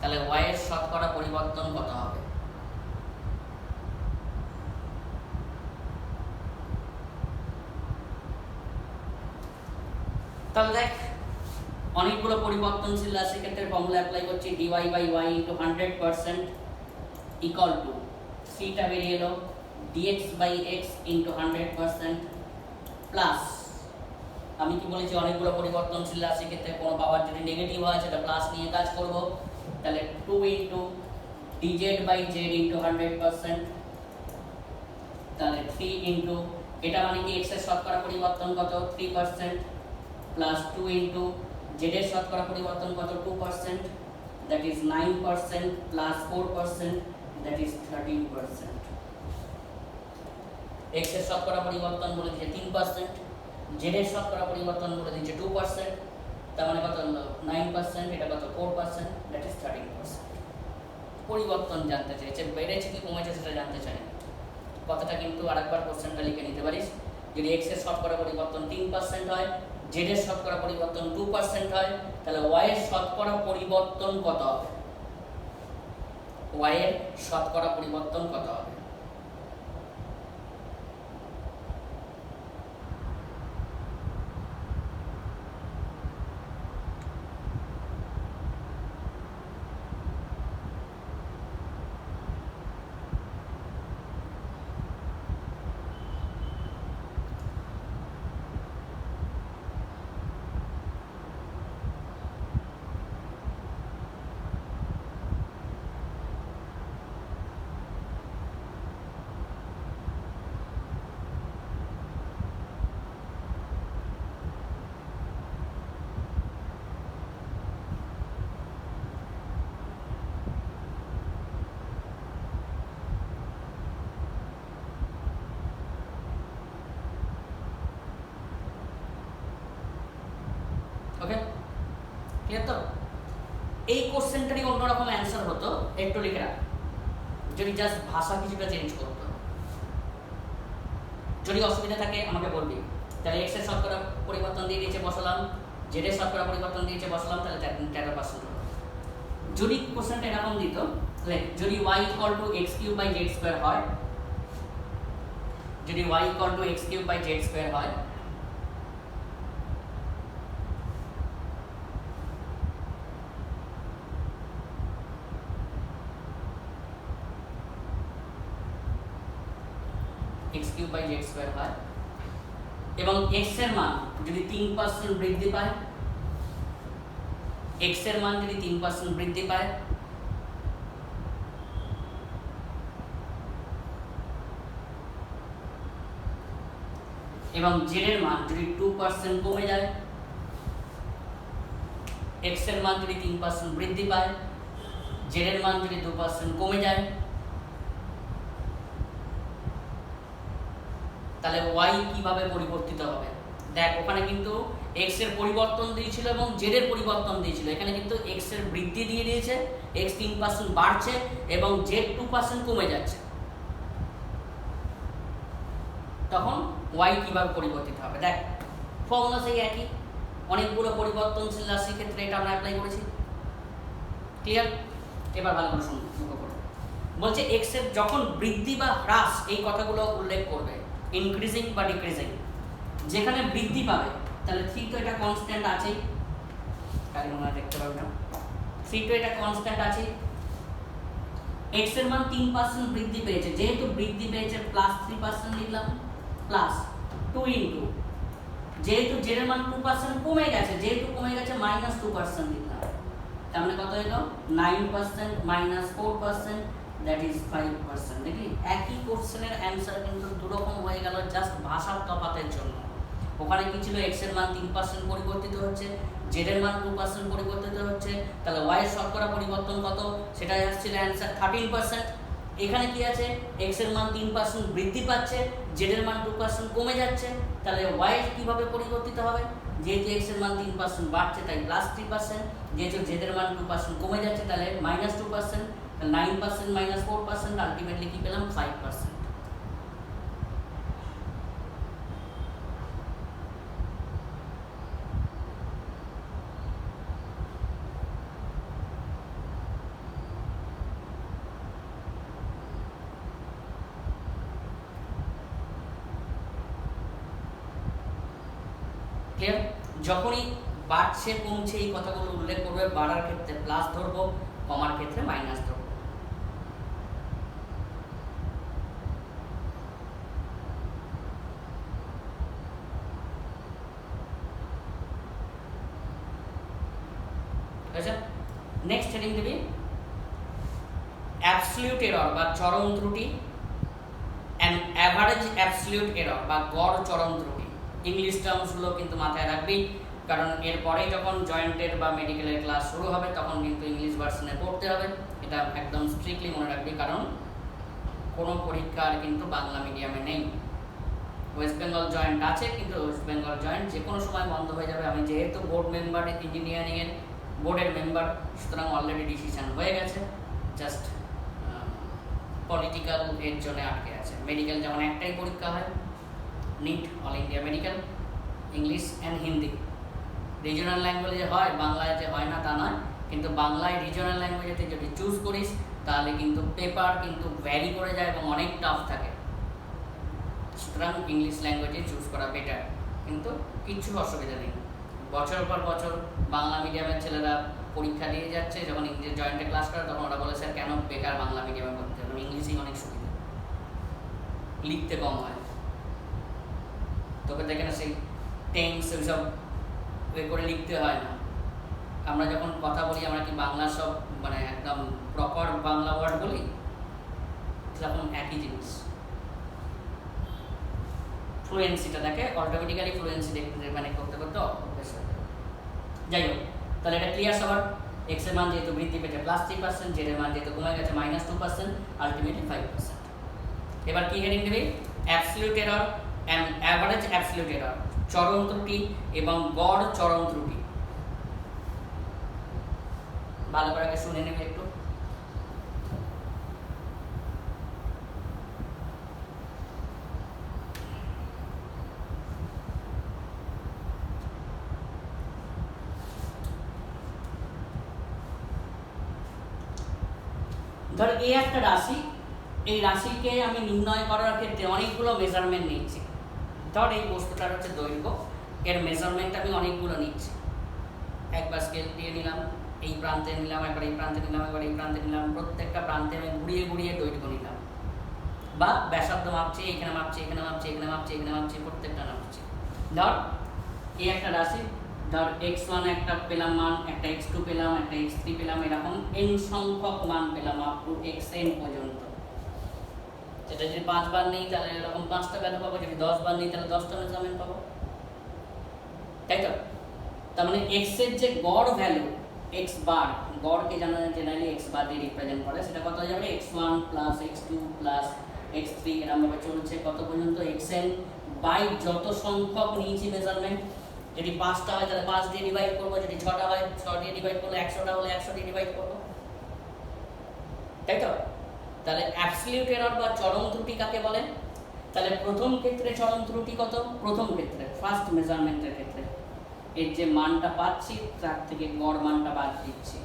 তাহলে y এর শতকরা পরিবর্তন কত হবে? তাহলে দেখ অনেকগুলো পরিবর্তনশীল রাশির ক্ষেত্রে ফর্মুলা অ্যাপ্লাই করছি, dy by y into 100% equal to cটা বেরিয়ে এলো dx by x into 100% plus, আমি কি বলেছি অনেকগুলো পরিবর্তনশীল রাশির ক্ষেত্রে কোনো পাওয়ার যদি নেগেটিভ হয় সেটা প্লাস নিয়ে কাজ করব। তাহলে 2 into dz by z into 100%, তাহলে 3 into এটা মানে কি x এর শতকরা পরিবর্তন কত 3% প্লাস 2 into z এর শতকরা পরিবর্তন কত 2%, that is 9% plus 4%, that is 13%। x এর শতকরা পরিবর্তন বলে দিয়েছে 3%, z এর শতকরা পরিবর্তন বলে দিয়েছে 2%, তার মানে কত হলো 9%, এটা কত 4%, that is 13%। পরিবর্তন জানতে চাইছে, বেড়েছে কি কমেছে সেটা জানতে চাই। কথাটা কিন্তু আরেকবার কোশ্চেনটা লিখে নিতে পারিস, যদি x এর শতকরা পরিবর্তন 3% হয়, z এর শতকরা পরিবর্তন 2% হয়, তাহলে y এর শতকরা পরিবর্তন কত হবে? y এর শতকরা পরিবর্তন কত হবে? ক্লিয়ার তো? এই কোশ্চেনটারই অন্যরকম অ্যান্সার হতো, একটু লিখে রাখ, যদি জাস্ট ভাষা কিছুটা চেঞ্জ করতো। যদি অসুবিধা থাকে আমাকে বলবি। তাহলে এক্স এর শতকরা পরিবর্তন দিয়ে দিয়েছে বসালাম, জেড এর শতকরা পরিবর্তন দিয়েছে বসালাম, তাহলে 13% হলো। যদি কোশ্চেনটা এরকম দিত, যদি y equal to X cube by Z square হয়, যদি y equal to X cube by Z square হয়, X cube by Z square হয় এবং এক্স এর মান যদি 3% বৃদ্ধি পায়, এক্স এর মান যদি 3% বৃদ্ধি পায়, এবং জেড এর মান যদি 2% কমে যায়, এক্স এর মান যদি 3% বৃদ্ধি পায়, জেড এর মান যদি 2% কমে যায়, তাহলে y কিভাবে পরিবর্তিত হবে? দেখ ওখানে কিন্তু x এর পরিবর্তন দিয়েছিল এবং z এর পরিবর্তন দিয়েছিল, এখানে কিন্তু x এর বৃদ্ধি দিয়ে দিয়েছে, x 3% বাড়ছে এবং z 2% কমে যাচ্ছে। তখন y কিভাবে পরিবর্তিত হবে? দেখ ফর্মুলা সেই একই, অনেকগুলো পরিবর্তনশীল রাশির ক্ষেত্রে এটা আমরা অ্যাপ্লাই করেছি। ক্লিয়ার? এবার ভালো করে শুনুন, বলছে x এর যখন বৃদ্ধি বা হ্রাস এই কথাগুলো উল্লেখ করবে, ইনক্রিজিং বা ডিক্রিজিং, যেখানে বৃদ্ধি পাবে তাহলে 3 তো এটা কনস্ট্যান্ট আছেই, কালি মনে দেখতে পাবেন না, 3 তো এটা কনস্ট্যান্ট আছেই। x এর মান 3% বৃদ্ধি পেয়েছে, যেহেতু বৃদ্ধি পেয়েছে প্লাস 3% লিখলাম, প্লাস 2 ইনটু, যেহেতু z এর মান 2% কমে গেছে, যেহেতু কমে গেছে মাইনাস 2% লিখলাম, তার মানে কত হলো? 9% মাইনাস 4%, দ্যাট ইজ 5%। দেখি একই কোশ্চেনের অ্যান্সার কিন্তু দুরকম হয়ে গেল জাস্ট ভাষার তফাতের জন্য। ওখানে কি ছিল? x এর মান 3% পরিবর্তিত হচ্ছে, z এর মান 2% পরিবর্তিত হচ্ছে, তাহলে y এর শতকরা পরিবর্তন কত? সেটাই আসছিল অ্যান্সার 13%। এখানে কি আছে? x এর মান 3% বৃদ্ধি পাচ্ছে, z এর মান 2% কমে যাচ্ছে, তাহলে y কিভাবে পরিবর্তিত হবে? যেহেতু x এর মান 3% বাড়ছে তাই প্লাস 3%, যেহেতু z এর মান 2% কমে যাচ্ছে তাহলে মাইনাস 2%, 9% মাইনাস 4%, আলটিমেটলি কি পেলাম? 5%। ক্লিয়ার? যখনই বাড়ছে কমছে এই কথাগুলো উল্লেখ করবে, বাড়ার ক্ষেত্রে প্লাস ধরবো, কমার ক্ষেত্রে মাইনাস ধরবো। নেক্সট হেডিং দিবি অ্যাবসলিউট এরর বা চরম ত্রুটি, অ্যান্ড অ্যাভারেজ অ্যাবসলিউট এরর বা গড় চরম ত্রুটি। ইংলিশ টার্মসগুলো কিন্তু মাথায় রাখবি, কারণ এরপরেই যখন জয়েন্টের বা মেডিকেলের ক্লাস শুরু হবে তখন কিন্তু ইংলিশ ভার্সনে পড়তে হবে, এটা একদম স্ট্রিক্টলি মনে রাখবি, কারণ কোনো পরীক্ষার কিন্তু বাংলা মিডিয়ামে নেই। ওয়েস্ট বেঙ্গল জয়েন্ট আছে, কিন্তু ওয়েস্ট বেঙ্গল জয়েন্ট যে কোনো সময় বন্ধ হয়ে যাবে। আমি যেহেতু বোর্ড মেম্বার, ইঞ্জিনিয়ারিংয়ের বোর্ডের মেম্বার, সুতরাং অলরেডি ডিসিশন হয়ে গেছে, জাস্ট পলিটিক্যাল এর জন্য আটকে আছে। মেডিকেল যেমন একটাই পরীক্ষা হয়, NEET, all India medical, English and Hindi. Regional ল্যাঙ্গুয়েজে হয়, বাংলায় যে হয় না তা নয়, কিন্তু বাংলায় রিজনাল ল্যাঙ্গুয়েজে যদি চুজ করিস তাহলে কিন্তু পেপার কিন্তু ভ্যারি করে যায় এবং অনেক টাফ থাকে, সুতরাং ইংলিশ ল্যাঙ্গুয়েজে চুজ করা বেটার। কিন্তু কিচ্ছু অসুবিধা নেই, বছর পর বছর বাংলা মিডিয়ামের ছেলেরা পরীক্ষা দিয়ে যাচ্ছে, যখন ইংলিশ জয়েন্টে ক্লাস করে তখন ওরা বলে স্যার কেন বেকার বাংলা মিডিয়ামে পড়তে হবে, ইংলিশেই অনেক সুবিধা, লিখতে কম হয়, তোকে দেখে না সেই টেন্স ওইসব করে লিখতে হয় না। আমরা যখন কথা বলি আমরা কি বাংলা সব মানে একদম প্রপার বাংলা ওয়ার্ড বলি, তখন একই জিনিস। ফ্লুয়েন্সিটা দেখে অটোমেটিক্যালি ফ্লুয়েন্সি দেখতে মানে করতে করতে অভ্যেস হয়ে যাবে। যাই হোক, তাহলে এটা ক্লিয়ার সবার? এক্স এর মান যেহেতু বৃদ্ধি পেয়েছে প্লাস 3%, জেড এর মান যেহেতু কমে গেছে মাইনাস 2%, আলটিমেটলি 5%। এবার কি হেডিং দেবে? Absolute error and average absolute error, চরম ত্রুটি এবং গড় চরম ত্রুটি। ভালো করে আগে শুনে নেবে একটু। ধর এই একটা রাশি, এই রাশিকে আমি নির্ণয় করার ক্ষেত্রে অনেকগুলো মেজারমেন্ট নিচ্ছি। ধর এই বস্তুটার হচ্ছে দৈর্ঘ্য, এর মেজারমেন্ট আমি অনেকগুলো নিচ্ছি। একবার স্কেল দিয়ে নিলাম, এই প্রান্তে নিলাম, একবার এই প্রান্তে নিলাম, একবার এই প্রান্তে নিলাম, প্রত্যেকটা প্রান্তে আমি ঘুরিয়ে ঘুরিয়ে দৈর্ঘ্য নিলাম, বা ব্যাসার্ধ মাপছি, এখানে মাপছি, এখানে মাপছি, এখানে মাপছি, এখানে মাপছি, প্রত্যেকটা মাপছি। ধর এই একটা রাশি, ধর x1 একটা পেলাম মান, একটা x2 পেলাম, একটা x3 পেলাম, এরকম n সংখ্যক মান পেলাম আপ টু xn পর্যন্ত। যেটা যদি 5 বার নেই তাহলে এরকম 5টা ভ্যালু পাবো, যদি 10 বার নেই তাহলে 10টা মেজারমেন্ট পাবো, তাই তো? তার মানে x এর যে গড় ভ্যালু, x বার, গড়কে জেনারেলি x বার দিয়ে রিপ্রেজেন্ট করে, সেটা কত হয়ে যাবে? x1 plus x2 plus x3 এরকম ভাবে চলছে কত পর্যন্ত? xn বাই যত সংখ্যক নিয়েছি মেজারমেন্ট। যদি 5টা হয় তাহলে 5 দিয়ে ডিভাইড করবো, যদি 6টা হয় 6 দিয়ে ডিভাইড করলে, 100টা হলে 100 দিয়ে ডিভাইড করবো, তাই তো? তাহলে অ্যাবসলিউট এরর বা চরম ত্রুটি কাকে বলে? তাহলে প্রথম ক্ষেত্রে চরম ত্রুটি কত? প্রথম ক্ষেত্রে ফার্স্ট মেজারমেন্টের ক্ষেত্রে এর যে মানটা পাচ্ছি তার থেকে গড় মানটা বাদ দিচ্ছি।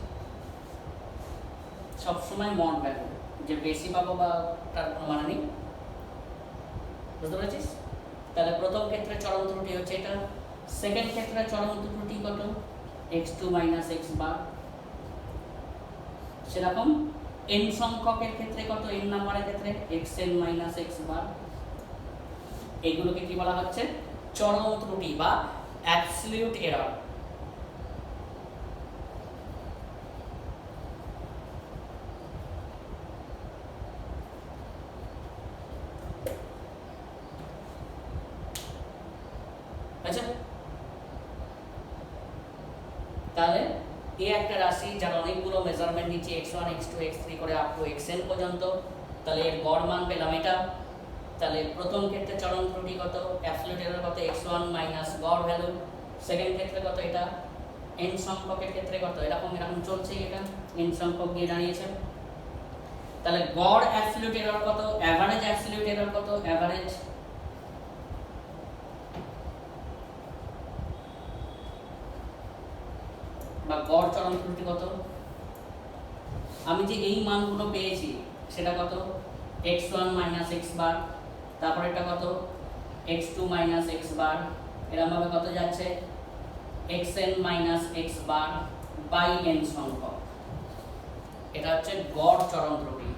সবসময় মড ভ্যালু, যে বেশি পাবো বা তার কোনো মানে নেই, বুঝতে পেরেছিস? তাহলে প্রথম ক্ষেত্রে চরম ত্রুটি হচ্ছে এটা। সেকেন্ড ক্ষেত্রে চরম ত্রুটি কত? x2 মাইনাস x বার। সেরকম n সংখ্যকের ক্ষেত্রে কত? n নাম্বারের ক্ষেত্রে xn মাইনাস x বার। এগুলোকে কি বলা হচ্ছে? চরম ত্রুটি বা অ্যাবসলিউট এরর। আচ্ছা, তাহলে এই একটা রাশি যার অনেকগুলো মেজারমেন্ট নিচ্ছে, x1 x2 x3 করে আপ টু xn পর্যন্ত, তাহলে এর গড় মান পেলাম এটা। তাহলে প্রথম ক্ষেত্রে চরম ত্রুটি কত? অ্যাবসলিউট এরর কত? x1 মাইনাস গড় ভ্যালু। সেকেন্ড ক্ষেত্রে কত? এটা n সংখ্যকের ক্ষেত্রে কত? এরকম এরকম চলছে, এটা n সংখ্যক দিয়ে দাঁড়িয়েছে। তাহলে গড় অ্যাবসলিউট এরর কত? এভারেজ অ্যাবসলিউট এরর কত? এভারেজ বা গড় চরম ত্রুটি কত? আমি যে এই মানগুলো পেয়েছি সেটা কত? x1 মাইনাস x বার, তারপর এটা কত? x2 মাইনাস x বার, এরকম ভাবে কত যাচ্ছে? xn মাইনাস x বার বাই n সংখ্যক। এটা হচ্ছে গড় চরম ত্রুটি।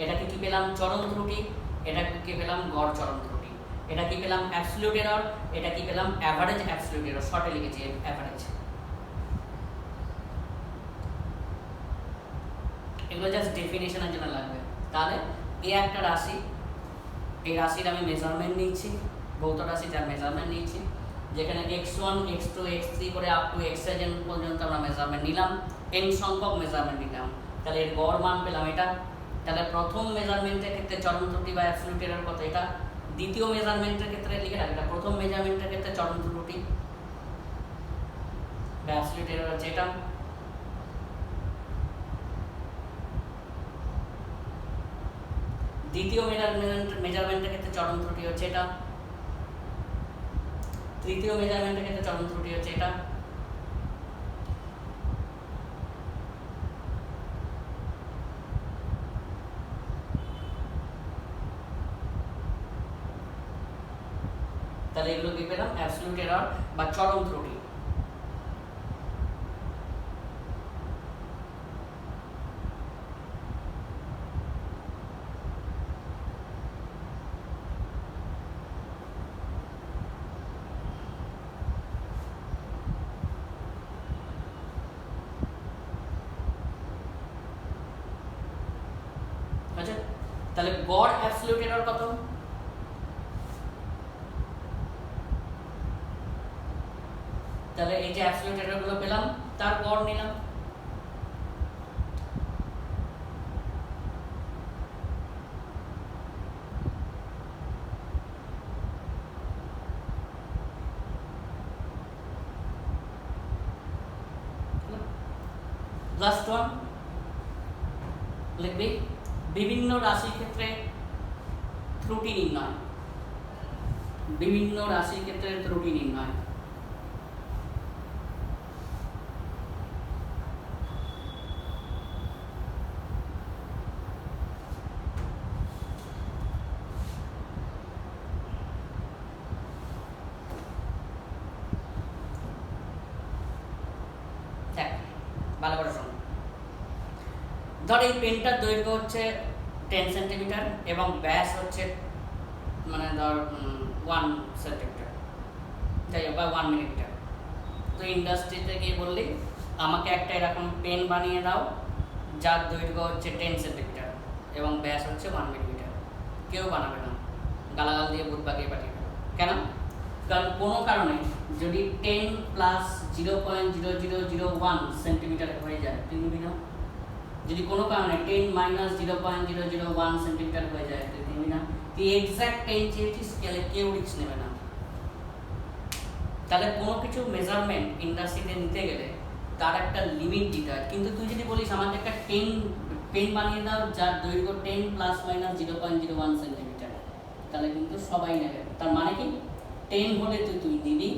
এটাকে কি পেলাম? চরম ত্রুটি। এটাকে কি পেলাম? গড় চরম ত্রুটি। এটা কি পেলাম? Absolute error. এটা কি পেলাম? এভারেজ অ্যাবসলিউট এরর, শর্টে লিখেছি এভারেজ। এগুলো জাস্ট ডেফিনেশনের জন্য লাগবে। তাহলে এই একটা রাশি, এই রাশির আমি মেজারমেন্ট নিচ্ছি, ভৌত রাশি যার মেজারমেন্ট নিচ্ছি, যেখানে x1 x2 x3 করে আপ টু xn পর্যন্ত আমরা মেজারমেন্ট নিলাম, n সংখ্যক মেজারমেন্ট নিলাম। তাহলে এর গড় মান পেলাম এটা। তাহলে প্রথম মেজারমেন্টের ক্ষেত্রে চরম ত্রুটি বা অ্যাবসলিউট এরর কত? এটা। দ্বিতীয় মেজারমেন্টের ক্ষেত্রে লিখে রাখ, এটা প্রথম মেজারমেন্টের ক্ষেত্রে চরম ত্রুটি বা অ্যাবসলিউট এরর হচ্ছে এটা। দ্বিতীয় মেজারমেন্টের ক্ষেত্রে চরম ত্রুটি হচ্ছে এটা। তৃতীয় মেজারমেন্টের ক্ষেত্রে চরম ত্রুটি হচ্ছে এটা। তাহলে এগুলো কি পেলাম? অ্যাবসলিউট এরর বা চরম ত্রুটি। আচ্ছা, তাহলে গড় অ্যাবসলিউট এরর কত? তাহলে এই যে অ্যাবসলিউট এরর গুলো পেলাম তার গড় নিলাম। লাস্ট ওয়ান লিখবি বিভিন্ন রাশির ক্ষেত্রে ত্রুটি নির্ণয়, বিভিন্ন রাশির ক্ষেত্রে ত্রুটি নির্ণয়। ভালো করে শোনো, ধর এই পেনটার দৈর্ঘ্য হচ্ছে 10 সেন্টিমিটার এবং ব্যাস হচ্ছে মানে ধর 1 সেন্টিমিটার, যাই হোক বা 1 মিলিমিটার। তো ইন্ডাস্ট্রিতে গিয়ে বললি আমাকে একটা এরকম পেন বানিয়ে দাও যার দৈর্ঘ্য হচ্ছে 10 সেন্টিমিটার এবং ব্যাস হচ্ছে 1 মিলিমিটার। কেউ বানাবে না, গালাগাল দিয়ে ভূত বাগিয়ে পাঠিয়ে দেবে। কেন? কারণ কোনো কারণে যদি 10 প্লাস 0.0001 সেন্টিমিটার হয়ে যায় তুই নিবি না। যদি কোনো কারণে 10 মাইনাস 0.001 সেন্টিমিটার হয়ে যায় তুই নিবি না। তুই এক্স্যাক্ট 10 চেয়েছিস, স্কেলে কেউ রিস্ক নেবে না। তাহলে কোনো কিছু মেজারমেন্ট ইন্ডাস্ট্রিতে নিতে গেলে তার একটা লিমিট দিতে হয়। কিন্তু তুই যদি বলিস আমাকে একটা পেন বানিয়ে দাও যার দৈর্ঘ্য 10 প্লাস মাইনাস 0.01 সেন্টিমিটার, তাহলে কিন্তু সবাই নেবে। তার মানে কি 10 হলে তুই নিবি,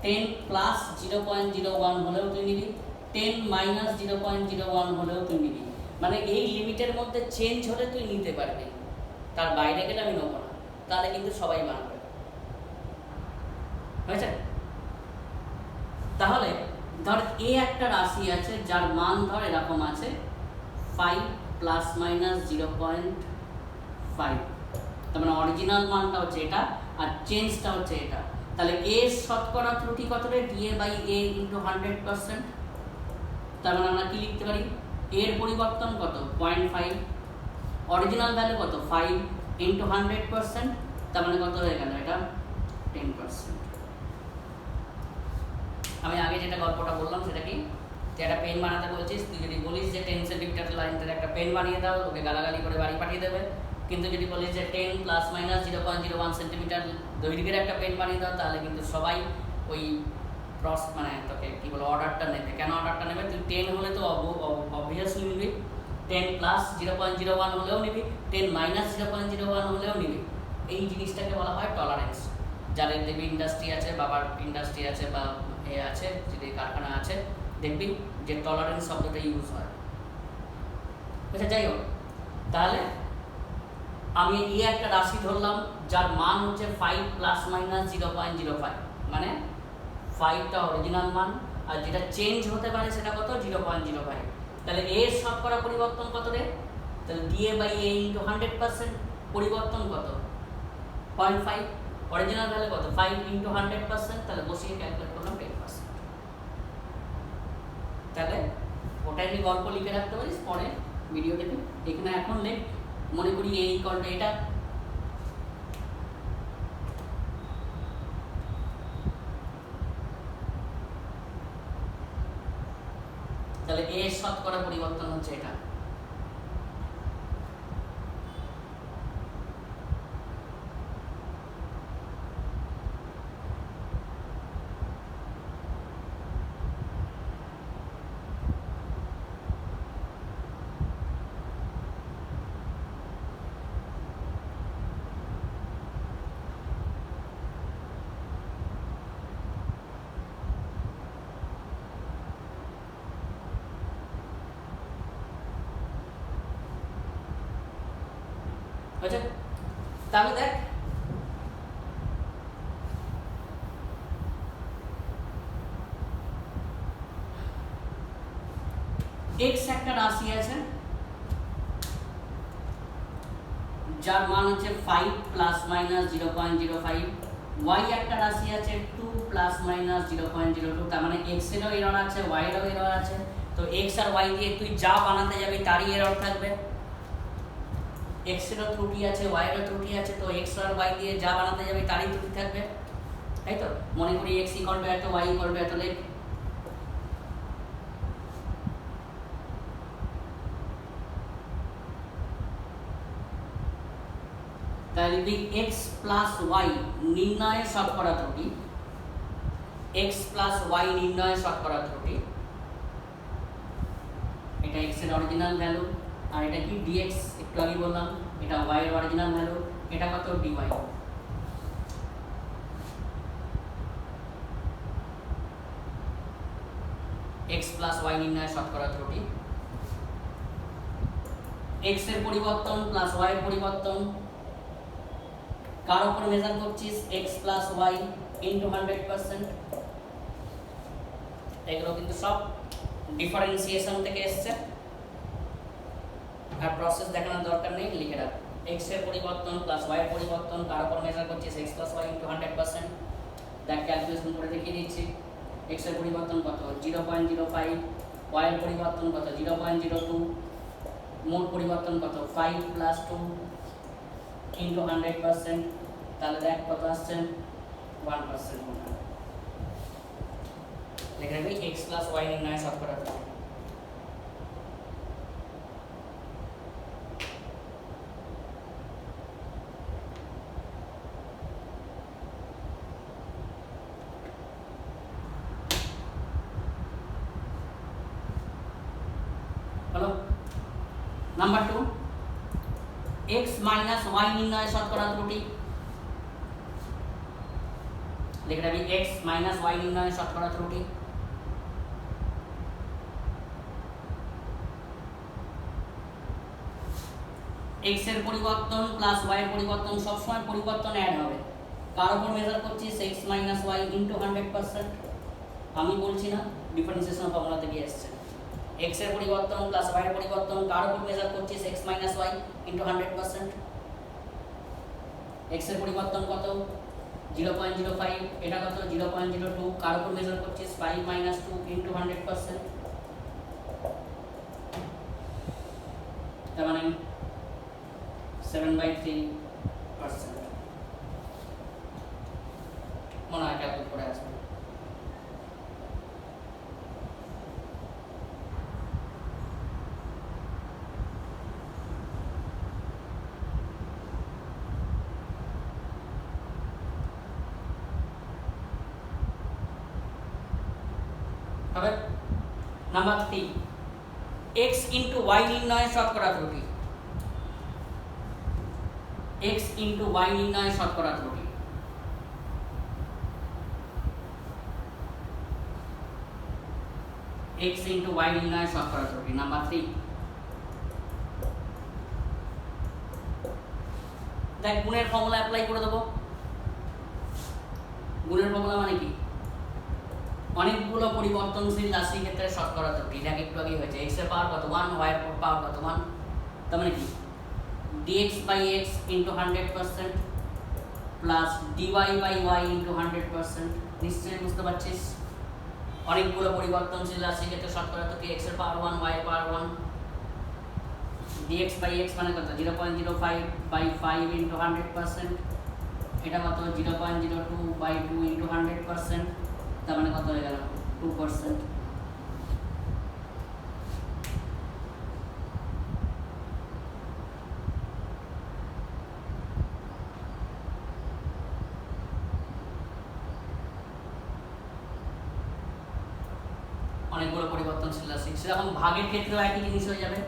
10 প্লাস 0.01 হলেও তুই নিবি, 10 মাইনাস 0.01 হলেও তুই নিবি। মানে এই লিমিটের মধ্যে চেঞ্জ হলে তুই নিতে পারবি, তার বাইরে গেলে আমি নেবো না। তাহলে কিন্তু সবাই বানাবে, হয়েছে? তাহলে ধর এ একটা রাশি আছে যার মান ধর এরকম আছে 5 প্লাস মাইনাস 0.5, তার মানে অরিজিনাল মানটা হচ্ছে এটা আর চেঞ্জটা হচ্ছে এটা। তাহলে এ শতকরা ত্রুটি কত রে? D A by A into 100%। তার মানে আমরা কি লিখতে পারি? এর পরিবর্তন কত? 0.5, অরিজিনাল ভ্যালু কত? 5 ইন্টু 100%, তার মানে কত হয়ে গেল? এটা 10%। আমি আগে যেটা গল্পটা বললাম সেটা কি, তুই একটা পেন বানাতে বলছিস, তুই যদি বলিস যে 10 সেন্টিমিটার লাইনের একটা পেন বানিয়ে দাও, ওকে গালাগালি করে বাড়ি পাঠিয়ে দেবে। কিন্তু যদি বলিস যে 10 প্লাস মাইনাস 0.01 সেন্টিমিটার দৈর্ঘ্যের একটা পেন বানিয়ে দাও, তাহলে কিন্তু সবাই ওই মানে তোকে কি বলো অর্ডারটা নেবে। কেন অর্ডারটা নেবে? তুই 10 হলে তো অবভিয়াসলি নিবি, 10 প্লাস 0.01 হলেও নিবি, 10 মাইনাস 0.01 হলেও নিবি। এই জিনিসটাকে বলা হয় টলারেন্স। যাদের দেখবি ইন্ডাস্ট্রি আছে, বাবার ইন্ডাস্ট্রি আছে বা এ আছে, যদি কারখানা আছে, দেখবি যে টলারেন্স শব্দটা ইউজ হয়। আচ্ছা যাই হোক, তাহলে আমি এই একটা রাশি ধরলাম যার মান হচ্ছে 5 প্লাস মাইনাস 0.05, মানে 5টা অরিজিনাল মান আর যেটা চেঞ্জ হতে পারে সেটা কত? 0.05। তাহলে এর শতকরা পরিবর্তন কত রে? তাহলে ডিএ বাই এ ইন্টু 100%, পরিবর্তন কত? 0.5, অরিজিনাল ভ্যালু কত? 5 ইন্টু 100%, তাহলে বসিয়ে ক্যালকুলেট করলাম 10%। তাহলে ওটা এমনি গল্প লিখে রাখতে পারিস পরে ভিডিও দেখে। এখানে এখন লেখ, মনে করি এই কলটা এটা, তাহলে এর শতকরা পরিবর্তন হচ্ছে এটা। আচ্ছা তাহলে দেখ, এক্স একটা রাশি আছে যার মান হচ্ছে 5 প্লাস মাইনাস 0.05, ওয়াই একটা রাশি আছে 2 প্লাস মাইনাস 0.02, তার মানে এক্স এরও এরর আছে, ওয়াই এরও এরর আছে। তো এক্স আর ওয়াই দিয়ে তুই যা বানাতে যাবি তারই এরর থাকবে। এক্স এরও ত্রুটি আছে, ওয়াই এরও ত্রুটি আছে, তো এক্স আর ওয়াই দিয়ে যা বানাতে যাবি তারই ত্রুটি থাকবে, তাই তো? মনে করি এক্স ইকুয়াল টু এত, ওয়াই ইকুয়াল টু এত লেখ। তাহলে এক্স প্লাস ওয়াই নির্ণয়ের শতকরা ত্রুটি, এক্স প্লাস ওয়াই নির্ণয়ের শতকরা ত্রুটি এটা x এর অরিজিনাল ভ্যালু, আর এটা কি dx, একটু আগে বললাম এটা y এর অরিজিনাল ভ্যালু, এটা কত dy। x প্লাস y নির্ণয় শতকরা ত্রুটি। x এর পরিবর্তন প্লাস y এর পরিবর্তন কার উপর মেজার করছিস, x প্লাস y ইন্টু 100%। এগুলো কিন্তু সব ডিফারেন্সিয়েশন থেকে এসছে, আর প্রসেস দেখানোর দরকার নেই, লিখে রাখ। x এর পরিবর্তন প্লাস y এর পরিবর্তন কার উপর মেজার করছিস, x প্লাস y ইন্টু 100%। দেখ ক্যালকুলেশন করে দেখিয়ে দিচ্ছি। x এর পরিবর্তন কত 0.05, y এর পরিবর্তন কত 0.02, মোট পরিবর্তন কত 5 প্লাস 2 ইন্টু 100%। তাহলে দেখ কত আসছে 1%। লিখে রাখবি x প্লাস y নির্ণয় শতকরা ত্রুটি। হলো নাম্বার 2, x মাইনাস y নির্ণয় শতকরা ত্রুটি। লিখে রাখবি x মাইনাস y নির্ণয় শতকরা ত্রুটি। x এর পরিবর্তন প্লাস y এর পরিবর্তন সবসময় পরিবর্তন অ্যাড হবে। কার উপর মেজার করছিস, x মাইনাস y ইন্টু 100%। আমি বলছি না, ডিফারেন্সিয়েশন ফর্মুলা থেকে এসছে। x এর পরিবর্তন প্লাস y এর পরিবর্তন কার উপর মেজার করছিস, x minus y into 100%। x এর পরিবর্তন কত 0.05, এটা কত 0.02, কার উপর মেজার করছিস 5 মাইনাস 2 ইন্টু 100%। তার মানে 7/3%। মনে হয় ক্যালকুলেট করে আসবে। হবে নাম্বার 3, x ইন্টু y নির্ণয় শতকরা ত্রুটি। x ইন্টু y নির্ণয় শতকরা ত্রুটি। x ইন্টু y নির্ণয় শতকরা ত্রুটি নাম্বার 3। দেখ গুণের ফর্মুলা অ্যাপ্লাই করে দেবো। গুণের ফর্মুলা মানে কি, অনেকগুলো পরিবর্তনশীল রাশির ক্ষেত্রে শতকরা ত্রুটি। দেখ একটু আগে হয়েছে, x এর পাওয়ার কত 1, y এর পাওয়ার কত 1। তার মানে কি dx by x into 100% plus dy by y into 100%। নিশ্চয়ই বুঝতে পারছিস, অনেকগুলো পরিবর্তনশীল রাশির ক্ষেত্রে শতকরা ত্রুটি, x এর পাওয়ার 1, y এর পাওয়ার 1। dx বাই x মানে কত 0.05 বাই 5 ইন্টু 100%। এটা কত 0.02 বাই 2 ইন্টু 100%। তার মানে কত হয়ে গেল 2%। অনেকগুলো পরিবর্তনশীল রাশি, সেরকম ভাগের ক্ষেত্রেও একই জিনিস হয়ে যাবে।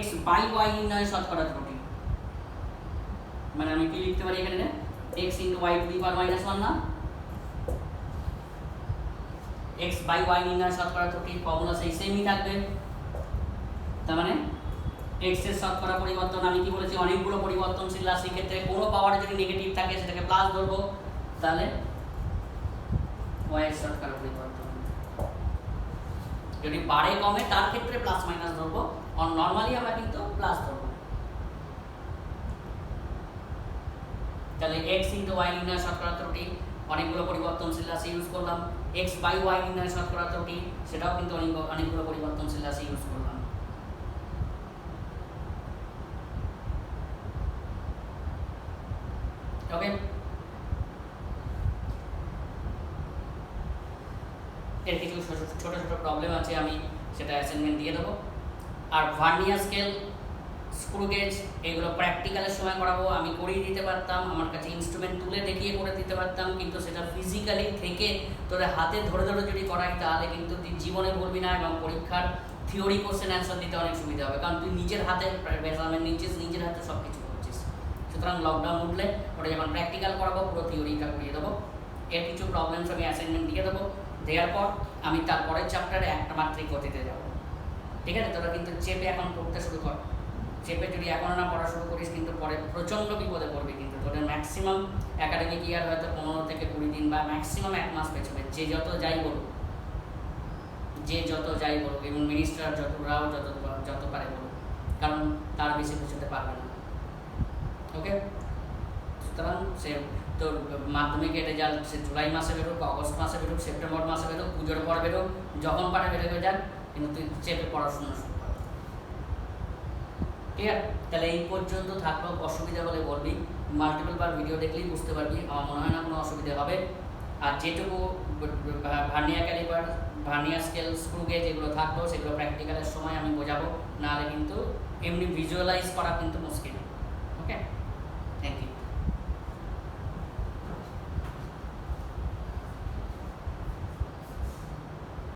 x বাই y নির্ণয় শতকরা ত্রুটি মানে আমি কি লিখতে পারি এখানে, x into y to the power -1 না, x বাই y নির্ণয় শতকরা ত্রুটি ফর্মুলা সেই সেমই থাকবে। তার মানে x এর শতকরা পরিবর্তন, আমি কি বলেছি অনেকগুলো পরিবর্তনশীল রাশির ক্ষেত্রে কোনো পাওয়ার যদি নেগেটিভ থাকে সেটাকে প্লাস ধরবো, তাহলে y এর শতকরা পরিবর্তন যদি বাড়ে কমে তার ক্ষেত্রে প্লাস মাইনাস ধরবো, আর নরমালি আমরা কিন্তু প্লাস ধরবো। তাহলে x ইন্টু y নির্ণয় শতকরা ত্রুটি, অনেকগুলো পরিবর্তনশীল রাশি ইউজ করলাম। x বাই y নির্ণয় শতকরা ত্রুটি, সেটাও কিন্তু অনেকগুলো পরিবর্তনশীল রাশি ইউজ করলাম। ওকে, এর কিছু ছোট ছোট প্রবলেম আছে, আমি সেটা অ্যাসাইনমেন্ট দিয়ে দেবো। আর ভার্নিয়ার স্কেল, স্ক্রু গেজ, এগুলো প্র্যাকটিক্যালের সময় করাবো। আমি করিয়ে দিতে পারতাম, আমার কাছে ইনস্ট্রুমেন্ট তুলে দেখিয়ে করে দিতে পারতাম, কিন্তু সেটা ফিজিক্যালি থেকে তোদের হাতে ধরে ধরে যদি করাই তাহলে কিন্তু তুই জীবনে বলবি না এবং পরীক্ষার থিওরি কোশ্চেন অ্যান্সার দিতে অনেক সুবিধা হবে, কারণ তুই নিজের হাতে মেজারমেন্ট নিচ্ছিস, নিজের হাতে সব কিছু করছিস। সুতরাং লকডাউন উঠলে ওটা যখন প্র্যাকটিক্যাল করাবো পুরো থিওরিটা করিয়ে দেবো, এর কিছু প্রবলেমস আমি অ্যাসাইনমেন্ট দিয়ে দেবো, দেওয়ার পর আমি তারপরের চ্যাপ্টারে একটা মাত্রিক গতিতে যাবো। ঠিক আছে, তোরা কিন্তু চেপে এখন পড়তে শুরু কর। চেপে যদি এখন না পড়া শুরু করিস কিন্তু পরে প্রচণ্ড বিপদে পড়বি, কিন্তু তোদের ম্যাক্সিমাম একাডেমিক ইয়ার হয়তো 15 থেকে 20 দিন বা ম্যাক্সিমাম 1 মাস পেছনে, যে যত যাই বলুক, এবং মিনিস্টার যতরাও যত পারে বলুক, কারণ তার বেশি বুঝতে পারবে না। ওকে, সুতরাং সে তোর মাধ্যমিকের রেজাল্ট সে জুলাই মাসে বেরোক, অগস্ট মাসে বেরোক, সেপ্টেম্বর মাসে বেরোক, পুজোর পর বেরোক, যখন পারে বেরোবে যাক, কিন্তু তুই চেপে পড়াশোনা শুরু কর। ঠিক আছে, তাহলে এই পর্যন্ত থাকলো। অসুবিধা হলে বলবি, মাল্টিপল বার ভিডিও দেখলেই বুঝতে পারবি, আমার মনে হয় না কোনো অসুবিধা হবে। আর যেটুকু vernier caliper, vernier scale, screw gauge এগুলো থাকলো সেগুলো প্র্যাকটিক্যালের সময় আমি বোঝাবো, নাহলে কিন্তু এমনি ভিজুয়ালাইজ করা কিন্তু মুশকিল। ওকে।